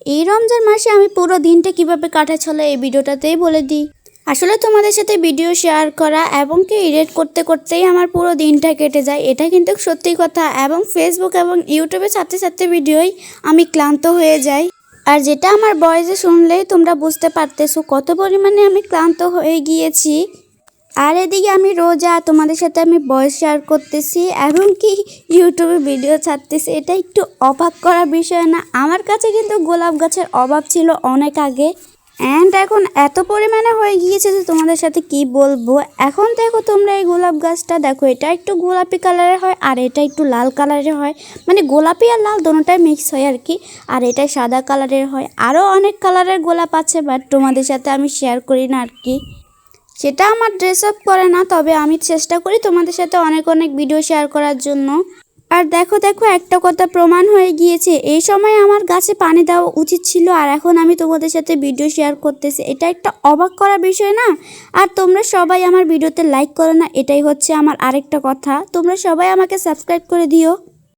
এই রমজান মাসে আমি পুরো দিনটা কিভাবে কাটাচ্ছিলাম এই ভিডিওটাতেই বলে দিই। আসলে তোমাদের সাথে ভিডিও শেয়ার করা এবং কি এডিট করতে করতেই আমার পুরো দিনটা কেটে যায়, এটা কিন্তু সত্যি কথা। এবং ফেসবুক এবং ইউটিউবে ছাড়তে ছাড়তে ভিডিওই আমি ক্লান্ত হয়ে যাই। আর যেটা আমার ভয়েসে শুনলেই তোমরা বুঝতে পারতেছো কত পরিমাণে আমি ক্লান্ত হয়ে গিয়েছি। আর এদিকে আমি রোজা তোমাদের সাথে আমি ভয়েস শেয়ার করতেছি এবং কি ইউটিউবে ভিডিও ছাড়তেছি, এটা একটু অবাক করার বিষয় না? আমার কাছে কিন্তু গোলাপ গাছের অভাব ছিল অনেক আগে, অ্যান্ড এখন এত পরিমাণে হয়ে গিয়েছে যে তোমাদের সাথে কি বলবো। এখন দেখো তোমরা এই গোলাপ গাছটা দেখো, এটা একটু গোলাপি কালারের হয় আর এটা একটু লাল কালারের হয়, মানে গোলাপি আর লাল দোনোটাই মিক্স হয় আর কি। আর এটা সাদা কালারের হয়, আরও অনেক কালারের গোলাপ আছে, বাট তোমাদের সাথে আমি শেয়ার করি না আর কি। সেটা আমার ড্রেস আপ করে না, তবে আমি চেষ্টা করি তোমাদের সাথে অনেক অনেক ভিডিও শেয়ার করার জন্য। আর দেখো দেখো একটা কথা প্রমাণ হয়ে গিয়েছে, এই সময় আমার গাছে পানি দেওয়া উচিত ছিল আর এখন আমি তোমাদের সাথে ভিডিও শেয়ার করতেছি, এটা একটা অবাক করা বিষয় না? আর তোমরা সবাই আমার ভিডিওতে লাইক করো না, এটাই হচ্ছে আমার আরেকটা কথা। তোমরা সবাই আমাকে সাবস্ক্রাইব করে দিও।